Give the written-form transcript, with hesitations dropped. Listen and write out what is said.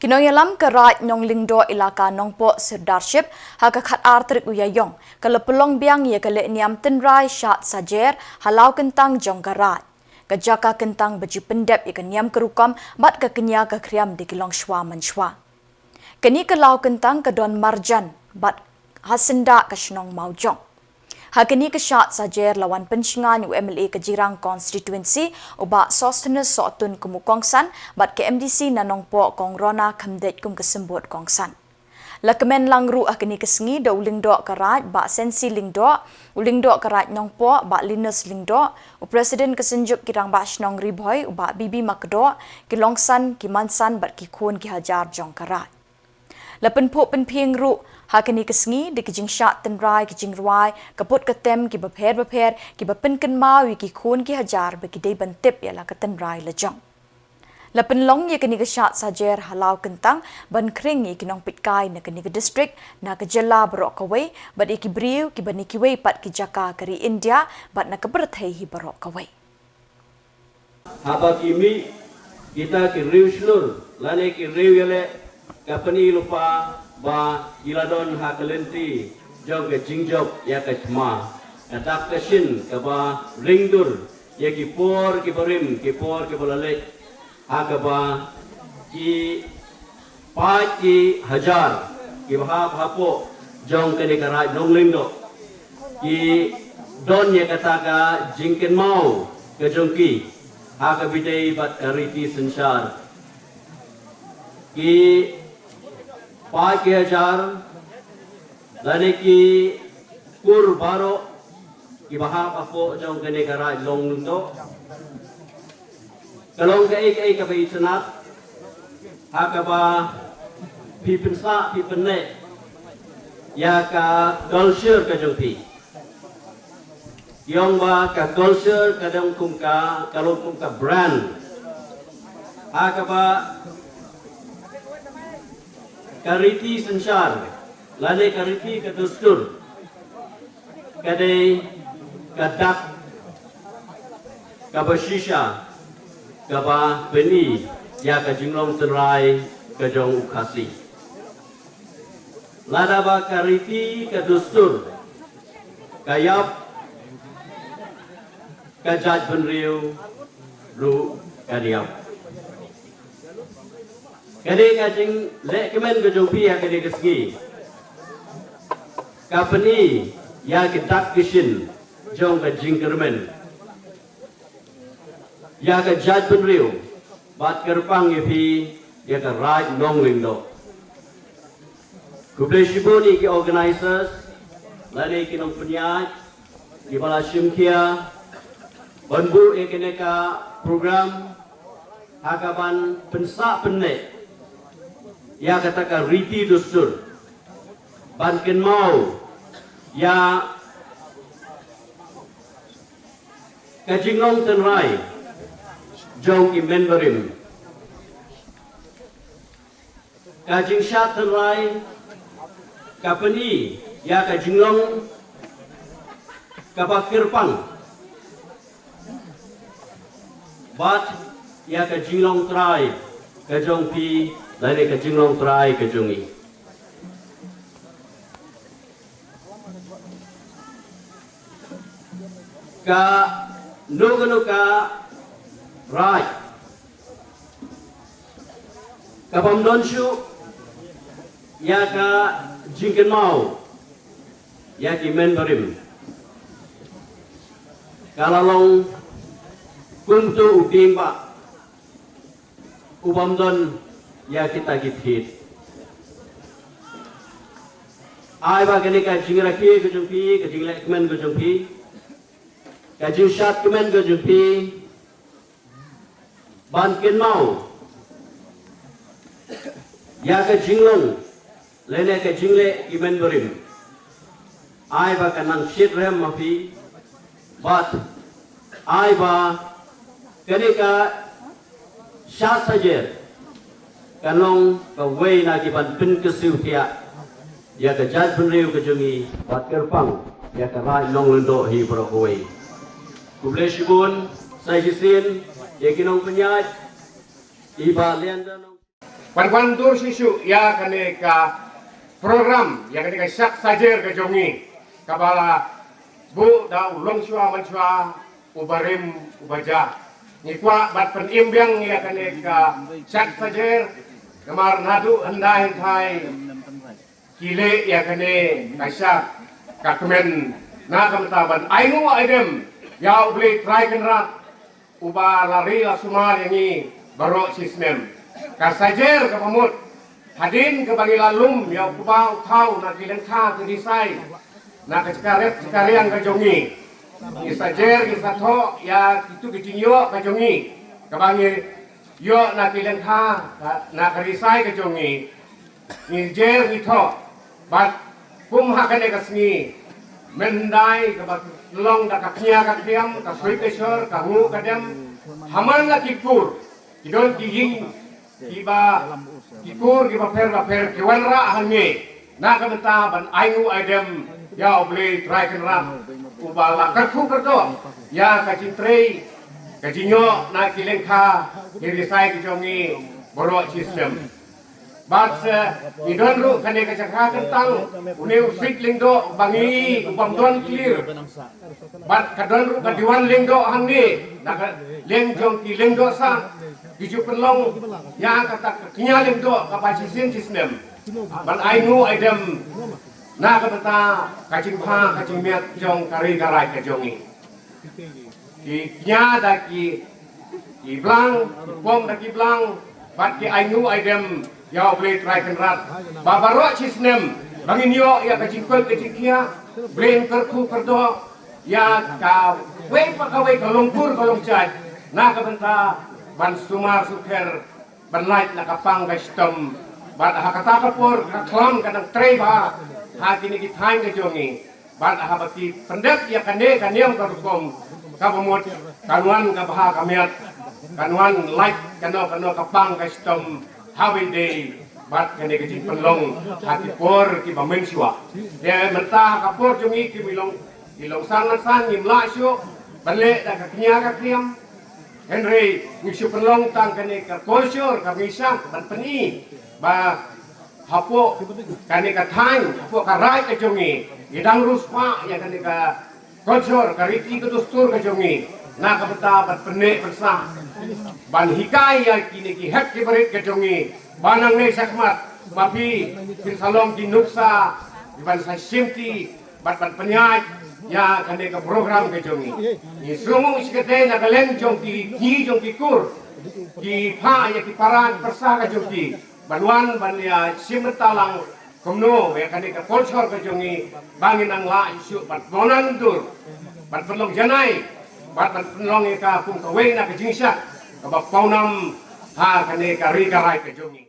Kinoyalam kerat nyong lingdo ilaka nongpo Sirdarship haka khat artrik uyayong kalapulong biang ye kale niam tenrai shat sajer halau kentang jong garat kajaka kentang baju pendep ye niam kerukam mat ka kenya ka kriam di kilong shwa manshwa keni kalau kentang ka don marjan bat hasinda ka shnong maujong Hakini keshat sajer lawan pencingan UMLA Kejirang Constituency uba Sostenus Sotun Kumukongsan bat KMDC nanongpo kong Rona Kamdet kum kesembut kongsan. Lakemen langru akini kesengi da ulingdo karat ba sensi lingdo ulingdo karat nongpo ba Linus lingdo u Presiden kesenjuk kirang ba shnong riboy uba Bibi Makdo kilongsan kimansan bat kikun kihajar jong karat. Lapen po penpieng ru hakini kesengi di kijing syak tenrai kijing ruai kaput ketem ki bapher ki bapenken mawi ki khun ki hajar bagi dei bantip ialah ketenrai lejong. Lapen long ye kini kesyak sajer halau kentang ban kring ye kinong pitkai na kini ke distrik na ke jela barok kawai bat iki briu ki bani kiwei pat ki jaka kari India bat na keberthei hi barok kawai. Haba kimi kita ki riu slur lane ki riu yale kapani lupa ba iladon hakalenti jog ke jingjob ya ke cma katak kashin ka ba ringdur ya ki por ki barim ki por ki balale ha ka ba ki pa ki hajar ki ba hapo jong ke ni karai nong lingdo ki don ya kata ka jingken mau ke jongki ha ka bidai bat kariti sensar ki 5,000 lani ki kur baro ki bahap apo jong kene kara long lundo kalong ka ek ka bai sanat hakaba pi pensa pi penne ya ka culture ka jong pi yong ba ka culture ka dong kum ka kalong kum ka brand hakaba kariti sensar lane kariti ke dustur kade kadak kabashisha kaba beni ya ka jinglong tenrai ke jong ukasi lada ba kariti ke dustur kayap kajat benriu ru kadiap kade kajing le kemen ke jompi ya kade keski kapani ya ke dak kishin jong ke jingkermen ya ke jaj penriu bat kerpang yepi ya ke raj nong lingdo kuble shiboni ke organizers lari ke nong penyaj di bala shimkia banbu ekeneka program hakaban pensa penek ya katakan riti dustur banken mau ya kajingong tenrai jong ki memberim kajing syat tenrai kapeni ya kajingong kapakirpang bat ya kajingong trai kajong pi lani ke jinglong trai ke jungi ka nuganu ka rai ka pamdonshu ya ka jingken mau ya ki memberim kalalong kuntu uping ba ubamdon ya kita githit ai ba kene ka jingra ki ke jumpi ke jingle kemen ke jumpi ka jinshat kemen ke jumpi ban ken mau ya ke jinglong lene ke jingle kemen berim ai ba kanang shit rem mafi bat ai ba kene ka shat sajer kanong kawai na kiban pin kesiu tia ya ke jaj penriu ke jungi bat kerpang ya ke rai nong lendo hi brokoi kuble shibun sai hisin ya kinong penyaj iba lian danong Wan dur sisu ya kane ka program ya kane ka syak sajer ka jongi kabala bu da ulong shua man shua ubarim ubaja ni kwa bat pen imbyang ya kane ka syak sajer kamar nadu handai thai kile ya kane ka syak ka kemen na kamtaban ainu aidem ya ubli try kenra uba lari la sumar yangi baro sistem kasajer ke pemut hadin ke bagi lalum ya kubau tau nak kilen kha ke disai nak cekaret cekarian ke jongi isajer isato ya itu kecingyo ke jongi ke bagi yo nak kilen kha nak ke disai ke jongi ni jer ito bat kum hakane ke sengi mendai ke bagi long dak kapnya ke tiam ke sui ke syur ke ngu ke dem haman la kikur idon kiying kiba kikur kiba per kiwan ra hange na ka benta ban ainu aidem ya obli try kan ra ubala karku kerdo ya ka cintrei ka jinyo na kilengka kiri sai ki jongi boro system bat idon ru kane ka cakra kentang uneu sik lingdo bangi ubam don clear bat kadon ru ka diwan lingdo hange na ka leng jong ki lingdo sa Biju penlong yang kata kinyalim do kapasisin sistem. Ban ainu aidem na kata kacing pa kacing miat jong kari garai ke jongi. Ki nya da ki blang pom da ki blang bat ki ainu aidem ya boleh try kenrat. Babaro sistem bangin yo ya kacing kol kacing kia brain kerku kerdo ya ka we pakawai kalongkur kalongcai na kata ban sumar suker ban light nakapang gastom ban hakata kapor kaklam kanang treba hati ni kithain ke jongi ban habati pendek ya kane kaniam karukom kabamot kanuan kabaha kamiat kanuan light kano kapang gastom hawi day bat kane kecil penlong hati por ki bamensua ya mentah kapor jongi ki bilong sangan ngimla syo banle da kaknya kakiam Henry, ngisi perlong tang kane ka kultur ka misang ban peni ba hapo kane ka thang hapo ka rai ka jongi idang ruspa ya kane ka kultur ka riti ka dustur ka jongi na ka beta ban pene bersa ban hikai ya kini ki hek ki berit ka jongi banang ne sakmat mapi kin salong ki nuksa ban sa simti ban penyai ya kane ka program ke jongi ni sumung sikete na kaleng jong ki jong ki kur ki pha ya ki paran persa ka jong ki banwan ban ya simtalang kumno ya kane ka kultur ka jongi bangin ang la isu bat bonan dur bat perlong janai bat perlong ka pung kawe na ka jingsa ka ba paunam ha kane ka ri ka rai ka jongi